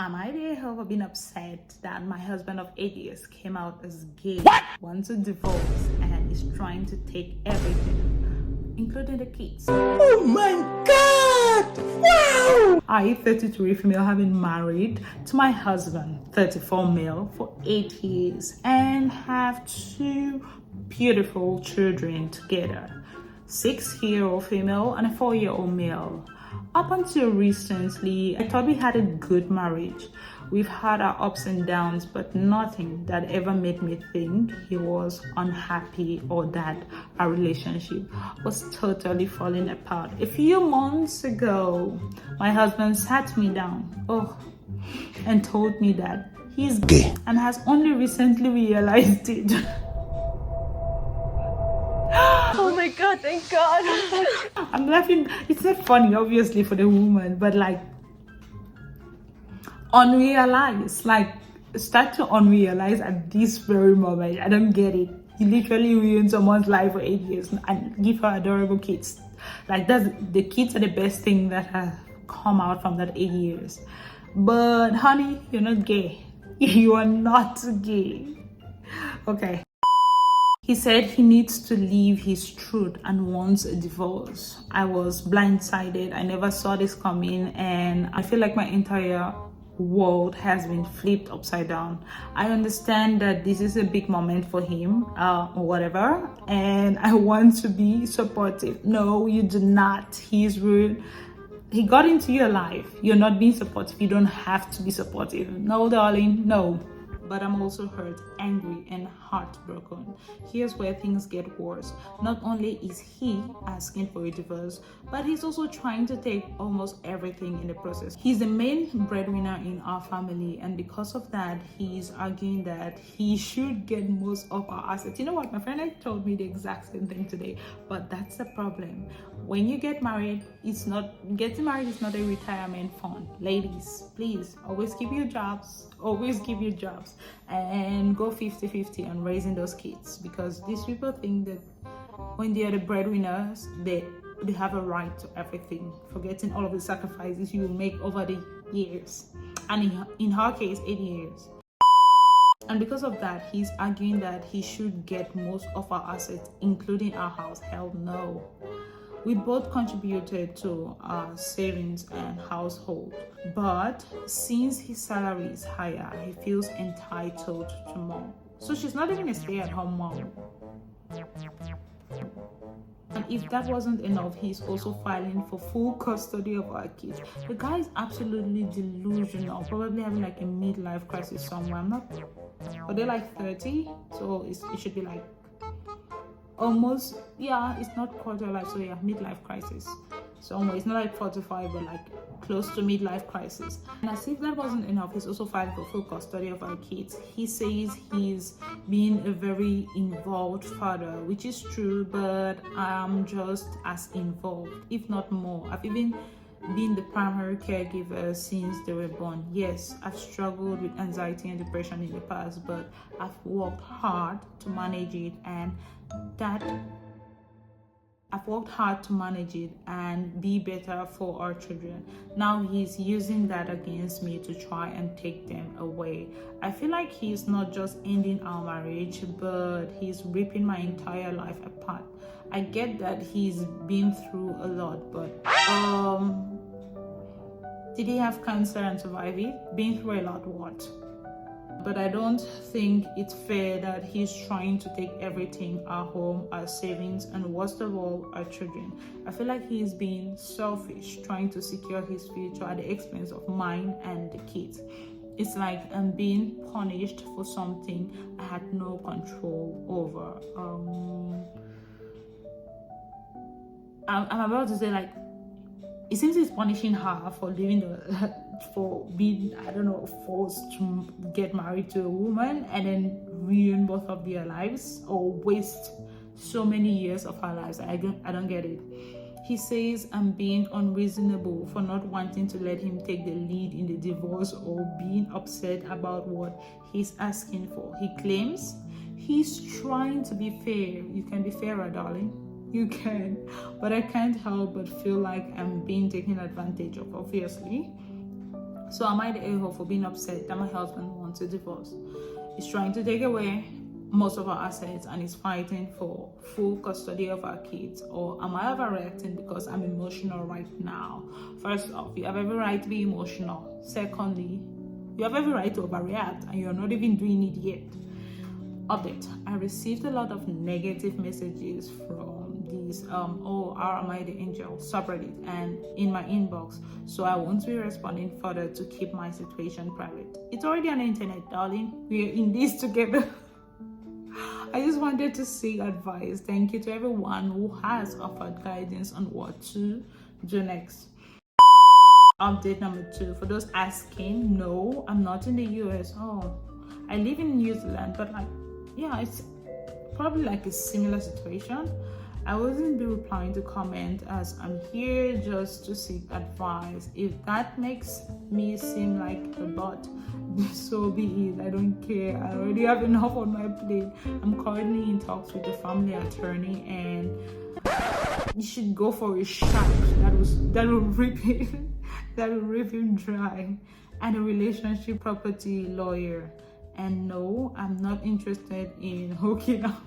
Am I the hell being upset that my husband of 8 years came out as gay, wants to divorce, and is trying to take everything, including the kids? Oh my God! Wow! I, 33 female, have been married to my husband, 34 male, for 8 years and have 2 beautiful children together, 6-year-old female and a 4-year-old male. Up until recently, I thought we had a good marriage. We've had our ups and downs, but nothing that ever made me think he was unhappy or that our relationship was totally falling apart. A few months ago, my husband sat me down, and told me that he's gay and has only recently realized it. Oh my God, thank God. I'm laughing. It's not funny, obviously, for the woman, but like unrealized, like start to unrealize at this very moment. I don't get it. You literally ruined someone's life for 8 years and give her adorable kids. Like the kids are the best thing that have come out from that 8 years. But honey, you're not gay. You are not gay. Okay. He said he needs to leave his truth and wants a divorce. I was blindsided. I never saw this coming, and I feel like my entire world has been flipped upside down. I understand that this is a big moment for him, or whatever, and I want to be supportive. No, you do not. He's rude. He got into your life. You're not being supportive. You don't have to be supportive. No, darling, no. But I'm also hurt, angry, and heartbroken. Here's where things get worse. Not only is he asking for a divorce, but he's also trying to take almost everything in the process. He's the main breadwinner in our family, and because of that, he's arguing that he should get most of our assets. You know what? My friend told me the exact same thing today, but that's the problem. When you get married, getting married is not a retirement fund. Ladies, please, always keep your jobs. Always keep your jobs and go 50-50 on raising those kids, because these people think that when they are the breadwinners, they have a right to everything, forgetting all of the sacrifices you will make over the years, and in her case 8 years. And because of that, he's arguing that he should get most of our assets, including our house. Hell no. We both contributed to our savings and household, but since his salary is higher, he feels entitled to more. So she's not even a stay-at-home mom. And if that wasn't enough, he's also filing for full custody of our kids. The guy is absolutely delusional, probably having like a midlife crisis somewhere. But they're like 30, so it should be like almost, it's not quarter life, so midlife crisis. So it's not like 45, but like close to midlife crisis. And as if that wasn't enough, he's also filing for full custody of our kids. He says he's been a very involved father, which is true, but I'm just as involved, if not more. I've even been the primary caregiver since they were born. Yes, I've struggled with anxiety and depression in the past, but I've worked hard to manage it, and be better for our children. Now he's using that against me to try and take them away. I feel like he's not just ending our marriage, but he's ripping my entire life apart. I get that he's been through a lot, but did he have cancer and survive it? Been through a lot, what? But I don't think it's fair that he's trying to take everything, our home, our savings, and worst of all, our children. I feel like he's being selfish, trying to secure his future at the expense of mine and the kids. It's like I'm being punished for something I had no control over. I'm about to say, like, it seems he's punishing her for for being, forced to get married to a woman and then ruin both of their lives, or waste so many years of her lives. I don't get it. He says I'm being unreasonable for not wanting to let him take the lead in the divorce, or being upset about what he's asking for. He claims he's trying to be fair. You can be fairer, darling. You can, but I can't help but feel like I'm being taken advantage of, obviously. So am I the a-hole for being upset that my husband wants a divorce? He's trying to take away most of our assets and is fighting for full custody of our kids? Or am I overreacting because I'm emotional right now? First off, you have every right to be emotional. Secondly, you have every right to overreact and you're not even doing it yet. Update: I received a lot of negative messages from these oh, how am I the angel subreddit and in my inbox, so I won't be responding further to keep my situation private. It's already on the internet, darling. We're in this together. I just wanted to seek advice. Thank you to everyone who has offered guidance on what to do next. Update number 2. For those asking, no, I'm not in the US. Oh, I live in New Zealand, but yeah, it's probably like a similar situation. I wasn't be replying to comment as I'm here just to seek advice. If that makes me seem like a bot, so be it. I don't care. I already have enough on my plate. I'm currently in talks with a family attorney, and you should go for a shark that will rip him dry, and a relationship property lawyer. And no, I'm not interested in hooking up.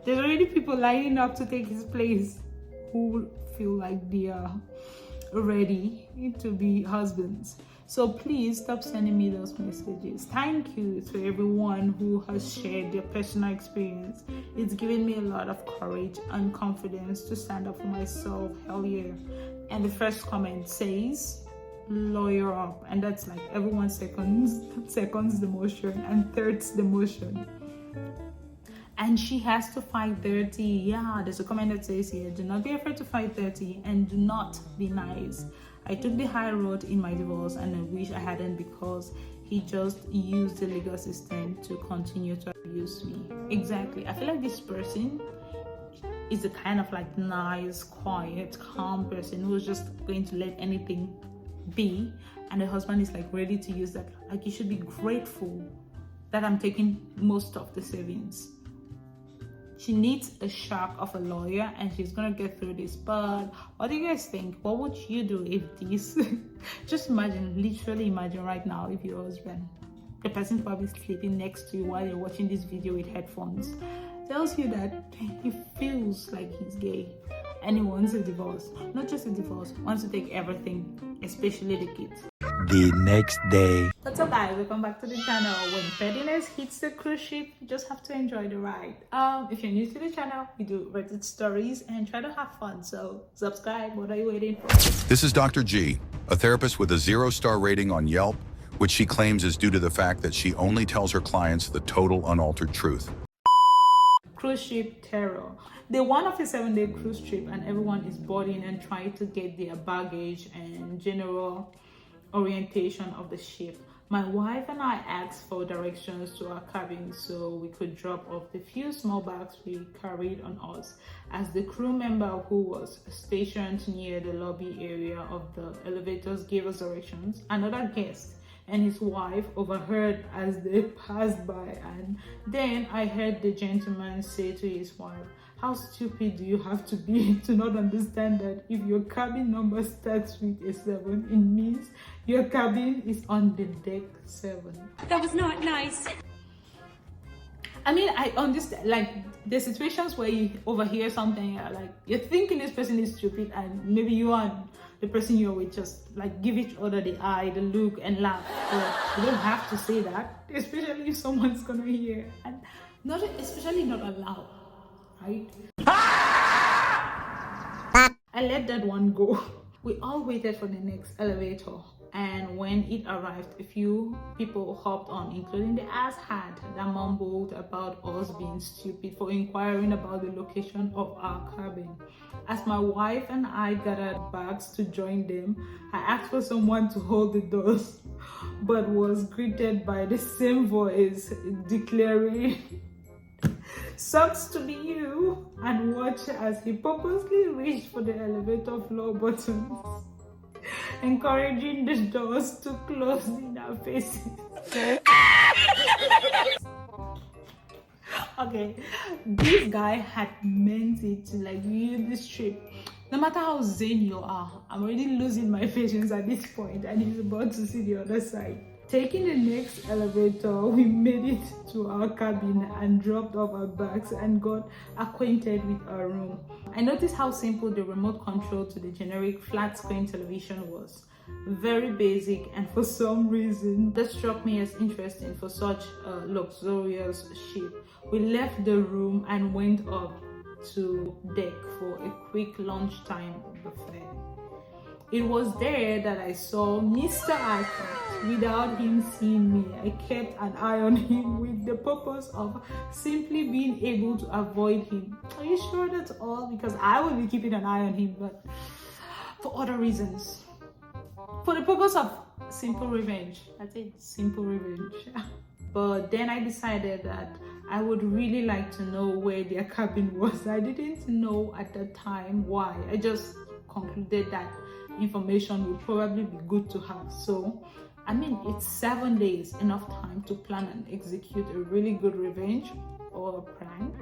There's already people lining up to take his place who feel like they are ready to be husbands. So please stop sending me those messages. Thank you to everyone who has shared their personal experience. It's given me a lot of courage and confidence to stand up for myself. Hell yeah. And the first comment says, lawyer up, and that's like everyone seconds the motion and thirds the motion. And she has to fight dirty. Yeah, there's a comment that says here, do not be afraid to fight dirty and do not be nice. I took the high road in my divorce and I wish I hadn't, because he just used the legal system to continue to abuse me. Exactly. I feel like this person is a kind of like nice, quiet, calm person who's just going to let anything be, and the husband is like ready to use that. Like, you should be grateful that I'm taking most of the savings. She needs a shark of a lawyer and she's gonna get through this. But what do you guys think? What would you do if this just imagine, literally imagine right now, if your husband, the person probably sleeping next to you while you're watching this video with headphones, tells you that he feels like he's gay and he wants a divorce. Not just a divorce, wants to take everything, especially the kids. The next day. What's up, guys? Welcome back to the channel. When pettiness hits the cruise ship, you just have to enjoy the ride. If you're new to the channel, we do Reddit stories and try to have fun, so subscribe. What are you waiting for? This is Dr. G, a therapist with a 0-star rating on Yelp, which she claims is due to the fact that she only tells her clients the total unaltered truth. Cruise ship terror. They went off a 7-day cruise trip and everyone is boarding and trying to get their baggage and general orientation of the ship. My wife and I asked for directions to our cabin so we could drop off the few small bags we carried on us, as the crew member who was stationed near the lobby area of the elevators gave us directions. Another guest and his wife overheard as they passed by, and then I heard the gentleman say to his wife, how stupid do you have to be to not understand that if your cabin number starts with a 7, it means your cabin is on the deck 7. That was not nice. I mean, I understand, like, the situations where you overhear something, like, you're thinking this person is stupid, and maybe you and the person you're with just, like, give each other the eye, the look, and laugh. But you don't have to say that, especially if someone's gonna hear, and especially not allowed, right? I let that one go. We all waited for the next elevator, and when it arrived, a few people hopped on, including the asshat that mumbled about us being stupid for inquiring about the location of our cabin. As my wife and I gathered bags to join them, I asked for someone to hold the doors, but was greeted by the same voice declaring, "Sucks to be you," and watch as he purposely reached for the elevator floor buttons, encouraging the doors to close in our faces. Okay, this guy had meant it to like ruin this trip. No matter how zen you are, I'm already losing my patience at this point, and he's about to see the other side. Taking the next elevator, we made it to our cabin and dropped off our bags and got acquainted with our room. I noticed how simple the remote control to the generic flat screen television was. Very basic, and for some reason that struck me as interesting for such a luxurious ship. We left the room and went up to deck for a quick lunchtime buffet. It was there that I saw Mr. Arthur. Without him seeing me, I kept an eye on him with the purpose of simply being able to avoid him. Are you sure that's all? Because I will be keeping an eye on him, but for other reasons. For the purpose of simple revenge. That's it, simple revenge. But then I decided that I would really like to know where their cabin was. I didn't know at the time why. I just concluded that information would probably be good to have. So, I mean, it's 7 days, enough time to plan and execute a really good revenge or prank,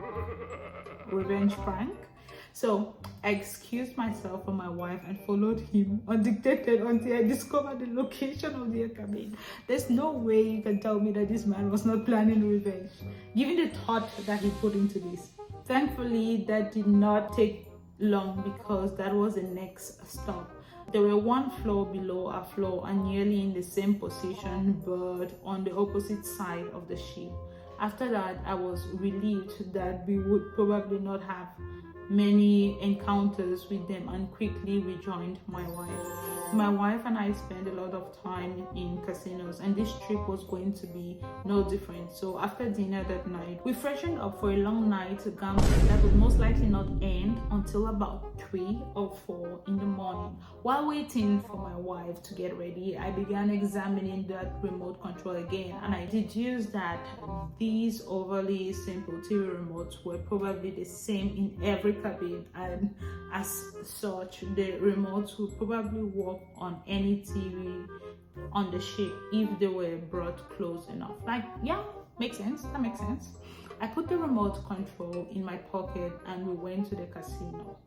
revenge prank. So I excused myself from my wife and followed him undictated until I discovered the location of their cabin. There's no way you can tell me that this man was not planning revenge, given the thought that he put into this. Thankfully, that did not take long because that was the next stop. They were one floor below our floor and nearly in the same position, but on the opposite side of the ship. After that, I was relieved that we would probably not have many encounters with them and quickly rejoined my wife. My wife and I spent a lot of time in casinos, and this trip was going to be no different. So after dinner that night, we freshened up for a long night gambling that would most likely not end until about 3 or 4 in the morning. While waiting for my wife to get ready, I began examining that remote control again, and I deduced that these overly simple TV remotes were probably the same in every cabin, and as such, the remotes would probably work on any TV on the ship if they were brought close enough. Like, yeah, makes sense. That makes sense. I put the remote control in my pocket and we went to the casino.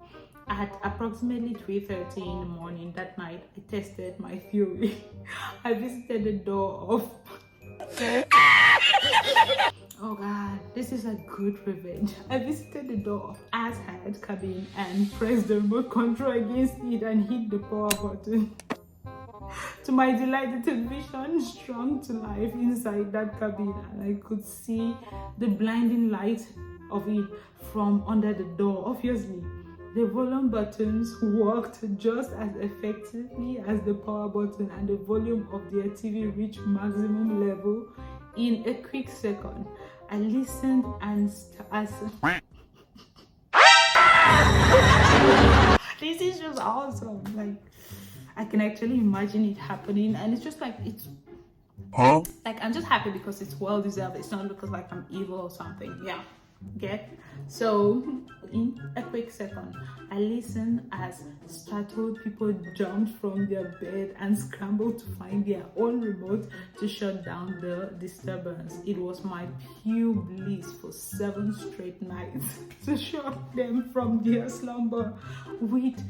At approximately 3:30 in the morning that night, I tested my fury. I visited the door of oh god, this is a good revenge. I visited the door of Azhad's cabin and pressed the remote control against it and hit the power button. To my delight, the television sprung to life inside that cabin, and I could see the blinding light of it from under the door. Obviously, the volume buttons worked just as effectively as the power button, and the volume of their TV reached maximum level in a quick second. I listened and this is just awesome. Like, I can actually imagine it happening, and it's just like like, I'm just happy because it's well deserved. It's not because like I'm evil or something. Yeah, get? So in a quick second, I listened as startled people jumped from their bed and scrambled to find their own remote to shut down the disturbance. It was my pure bliss for 7 straight nights to shock them from their slumber, with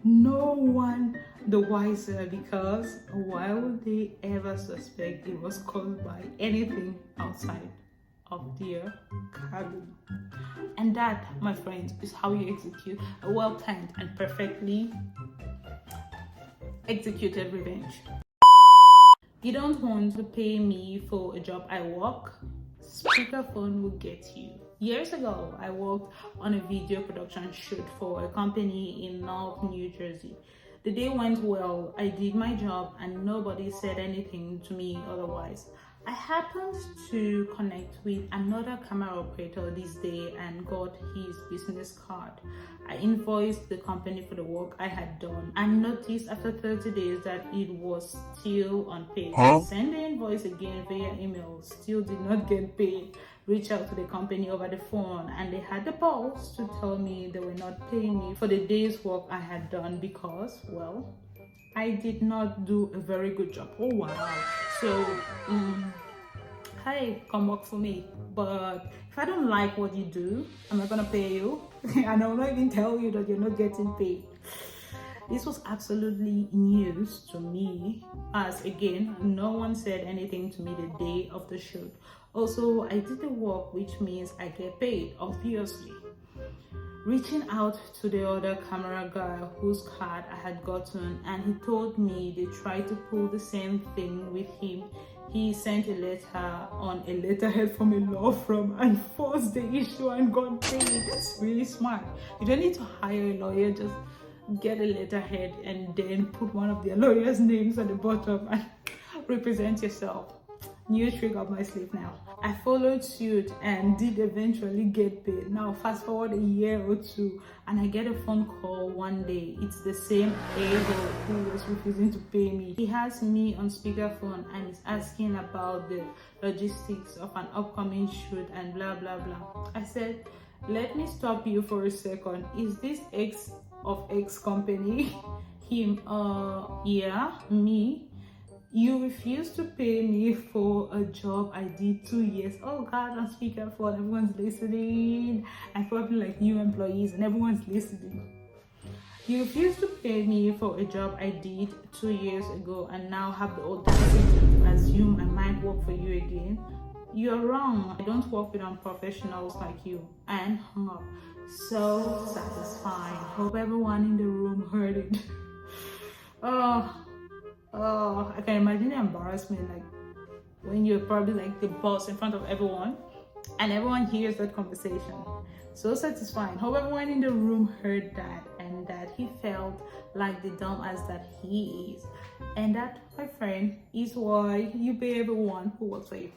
no one the wiser, because why would they ever suspect it was caused by anything outside of their cabin? And that, my friends, is how you execute a well-timed and perfectly executed revenge. You don't want to pay me for a job I work? Speakerphone will get you. Years ago, I worked on a video production shoot for a company in North New Jersey. The day went well. I did my job and nobody said anything to me otherwise. I happened to connect with another camera operator this day and got his business card. I invoiced the company for the work I had done and noticed after 30 days that it was still unpaid. Send the invoice again via email, still did not get paid. Reached out to the company over the phone and they had the balls to tell me they were not paying me for the day's work I had done because, well, I did not do a very good job. Oh wow. So, hey, come work for me. But if I don't like what you do, I'm not gonna pay you. And I will not even tell you that you're not getting paid. This was absolutely news to me, as again, no one said anything to me the day of the shoot. Also, I did the work, which means I get paid, obviously. Reaching out to the other camera guy whose card I had gotten, and he told me they tried to pull the same thing with him. He sent a letter on a letterhead from a law firm and forced the issue and got paid. That's really smart. You don't need to hire a lawyer, just get a letterhead and then put one of their lawyers' names at the bottom and represent yourself. New trick up my sleeve now. I followed suit and did eventually get paid. Now fast forward a year or two and I get a phone call one day. It's the same a-hole who was refusing to pay me. He has me on speakerphone and is asking about the logistics of an upcoming shoot and blah blah blah. I said, let me stop you for a second. Is this X of X company? Him, yeah, me. You refused to pay me for a job I did 2 years. Oh God, on speakerphone, everyone's listening. And probably like new employees and everyone's listening. You refused to pay me for a job I did 2 years ago and now have the audacity to assume I might work for you again. You're wrong. I don't work with unprofessionals like you. And hung up. So satisfying. Hope everyone in the room heard it. Oh, I can imagine the embarrassment, like when you're probably like the boss in front of everyone and everyone hears that conversation. So satisfying. Hope everyone in the room heard that and that he felt like the dumbass that he is. And that, my friend, is why you pay everyone who works for you.